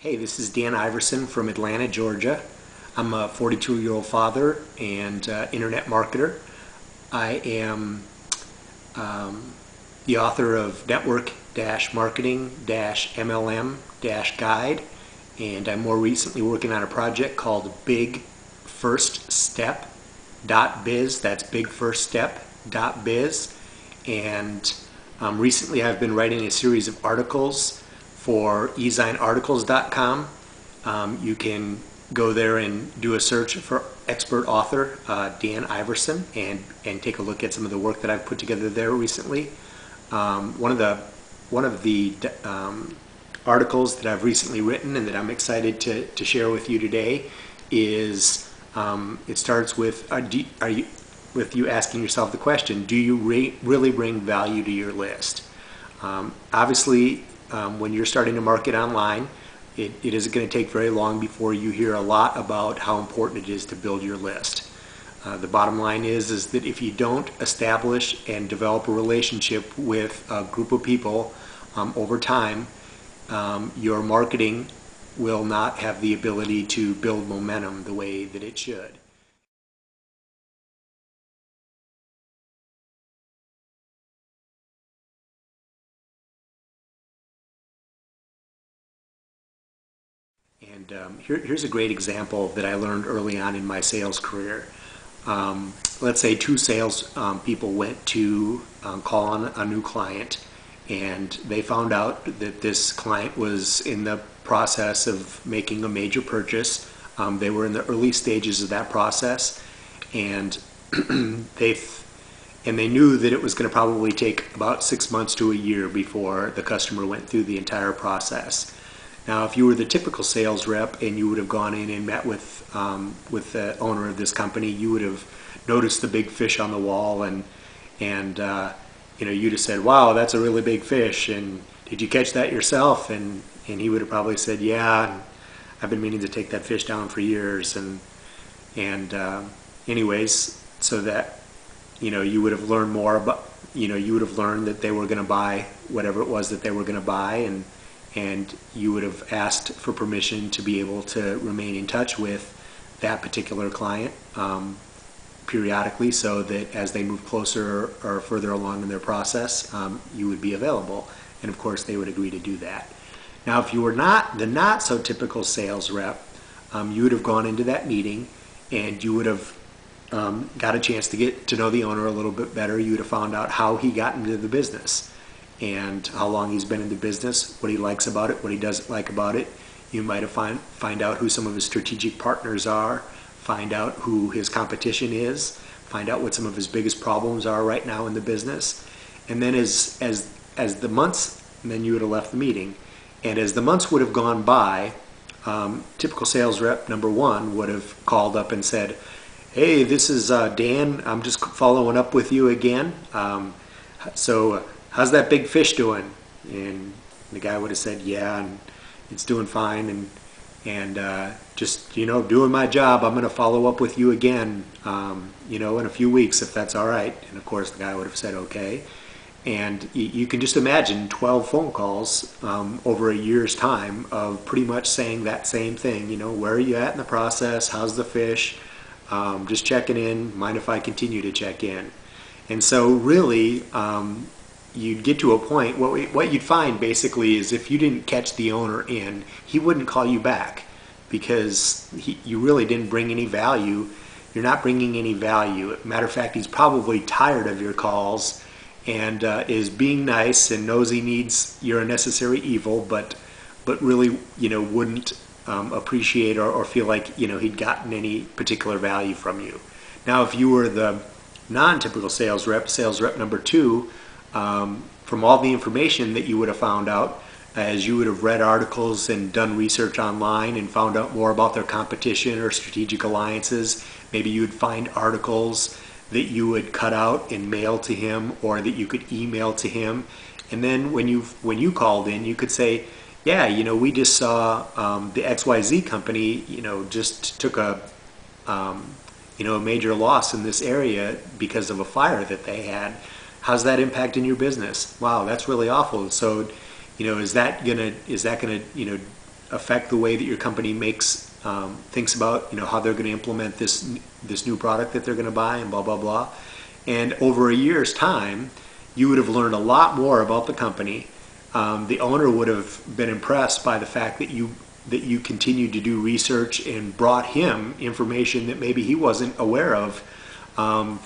Hey, this is Dan Iverson from Atlanta, Georgia. I'm a 42-year-old father and internet marketer. I am the author of Network-Marketing-MLM-Guide, and I'm more recently working on a project called Big First Step.biz. That's bigfirststep.biz. And recently I've been writing a series of articles for ezinearticles.com. You can go there and do a search for expert author Dan Iverson and take a look at some of the work that I've put together there recently. One of the articles that I've recently written and that I'm excited to share with you today is it starts with with you asking yourself the question: do you really bring value to your list? Obviously, when you're starting to market online, it isn't going to take very long before you hear a lot about how important it is to build your list. The bottom line is that if you don't establish and develop a relationship with a group of people over time, your marketing will not have the ability to build momentum the way that it should. And here's a great example that I learned early on in my sales career. Let's say two sales people went to call on a new client, and they found out that this client was in the process of making a major purchase. They were in the early stages of that process, and they knew that it was going to probably take about 6 months to a year before the customer went through the entire process. Now, if you were the typical sales rep and you would have gone in and met with the owner of this company, you would have noticed the big fish on the wall, and you'd have said, "Wow, that's a really big fish, and did you catch that yourself?" And he would have probably said, "Yeah, I've been meaning to take that fish down for years." Anyways, so that you would have learned more about, you would have learned that they were going to buy whatever it was that they were going to buy, and you would have asked for permission to be able to remain in touch with that particular client periodically, so that as they move closer or further along in their process, you would be available. And of course, they would agree to do that. Now, if you were not so typical sales rep, you would have gone into that meeting and you would have got a chance to get to know the owner a little bit better. You would have found out how he got into the business and how long he's been in the business, what he likes about it, what he doesn't like about it. You might have find out who some of his strategic partners are, find out who his competition is, find out what some of his biggest problems are right now in the business. And then as the months, and then you would have left the meeting. And as the months would have gone by, typical sales rep number one would have called up and said, "Hey, this is Dan. I'm just following up with you again. So how's that big fish doing?" And the guy would have said, "Yeah, and it's doing fine, and just doing my job. I'm going to follow up with you again, in a few weeks if that's all right." And of course, the guy would have said, "Okay." And you can just imagine 12 phone calls over a year's time of pretty much saying that same thing. Where are you at in the process? How's the fish? Just checking in. Mind if I continue to check in? And so really, you'd get to a point, what you'd find basically is if you didn't catch the owner in, he wouldn't call you back because you really didn't bring any value. You're not bringing any value. Matter of fact, he's probably tired of your calls and is being nice and knows he needs your unnecessary evil, but really wouldn't appreciate or feel like he'd gotten any particular value from you. Now, if you were the non-typical sales rep number two, from all the information that you would have found out as you would have read articles and done research online and found out more about their competition or strategic alliances, maybe you would find articles that you would cut out and mail to him or that you could email to him. And then when you called in, you could say, "Yeah, we just saw the XYZ company, just took a major loss in this area because of a fire that they had. How's that impacting your business? Wow, that's really awful. So, is that gonna affect the way that your company thinks about, how they're going to implement this new product that they're going to buy, and blah blah blah. And over a year's time, you would have learned a lot more about the company. The owner would have been impressed by the fact that you continued to do research and brought him information that maybe he wasn't aware of,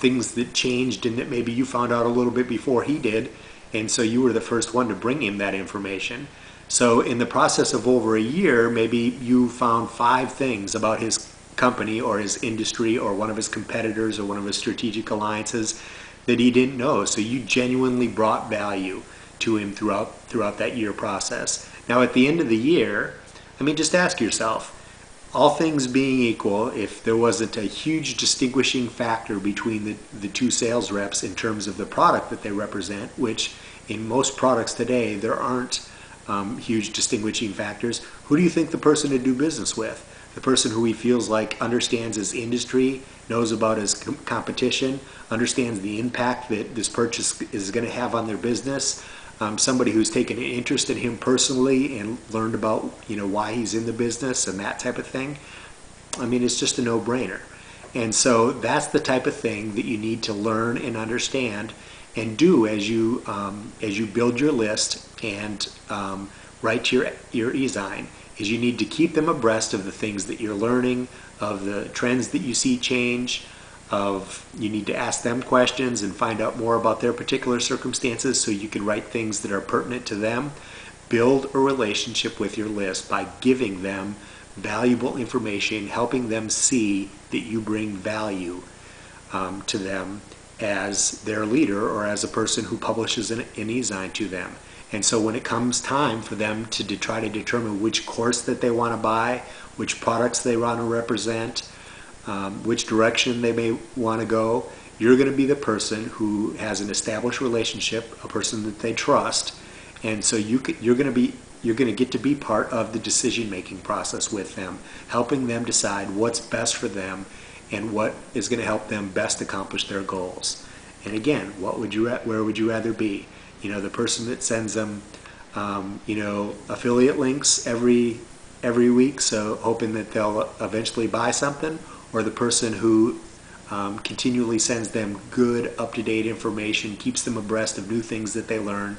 things that changed and that maybe you found out a little bit before he did, and so you were the first one to bring him that information. So in the process of over a year, maybe you found 5 things about his company or his industry or one of his competitors or one of his strategic alliances that he didn't know. So you genuinely brought value to him throughout that year process. Now at the end of the year, just ask yourself, all things being equal, if there wasn't a huge distinguishing factor between the 2 sales reps in terms of the product that they represent, which in most products today there aren't huge distinguishing factors, who do you think the person to do business with? The person who he feels like understands his industry, knows about his competition, understands the impact that this purchase is going to have on their business, somebody who's taken an interest in him personally and learned about why he's in the business and that type of thing. It's just a no-brainer. And so that's the type of thing that you need to learn and understand and do as you build your list and write to your e-Zine, is you need to keep them abreast of the things that you're learning, of the trends that you see change, you need to ask them questions and find out more about their particular circumstances so you can write things that are pertinent to them. Build a relationship with your list by giving them valuable information, helping them see that you bring value to them as their leader or as a person who publishes an e-Zine to them. And so when it comes time for them to try to determine which course that they want to buy, which products they want to represent, which direction they may want to go, you're going to be the person who has an established relationship, a person that they trust, and so you're going to get to be part of the decision-making process with them, helping them decide what's best for them and what is going to help them best accomplish their goals. And again, where would you rather be? The person that sends them, affiliate links every week, so hoping that they'll eventually buy something, or the person who continually sends them good, up-to-date information, keeps them abreast of new things that they learn,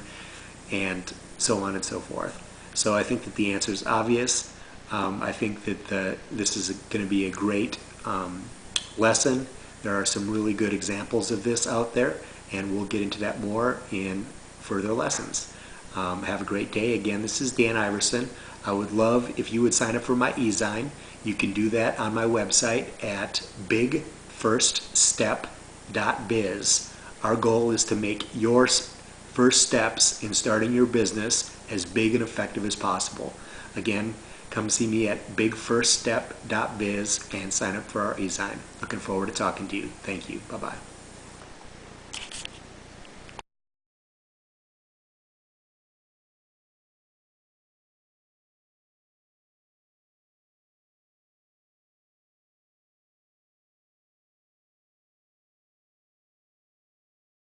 and so on and so forth. So I think that the answer is obvious. I think that this is going to be a great lesson. There are some really good examples of this out there, and we'll get into that more in further lessons. Have a great day. Again, this is Dan Iverson. I would love if you would sign up for my e-Zine. You can do that on my website at bigfirststep.biz. Our goal is to make your first steps in starting your business as big and effective as possible. Again, come see me at bigfirststep.biz and sign up for our e-Zine. Looking forward to talking to you. Thank you. Bye-bye.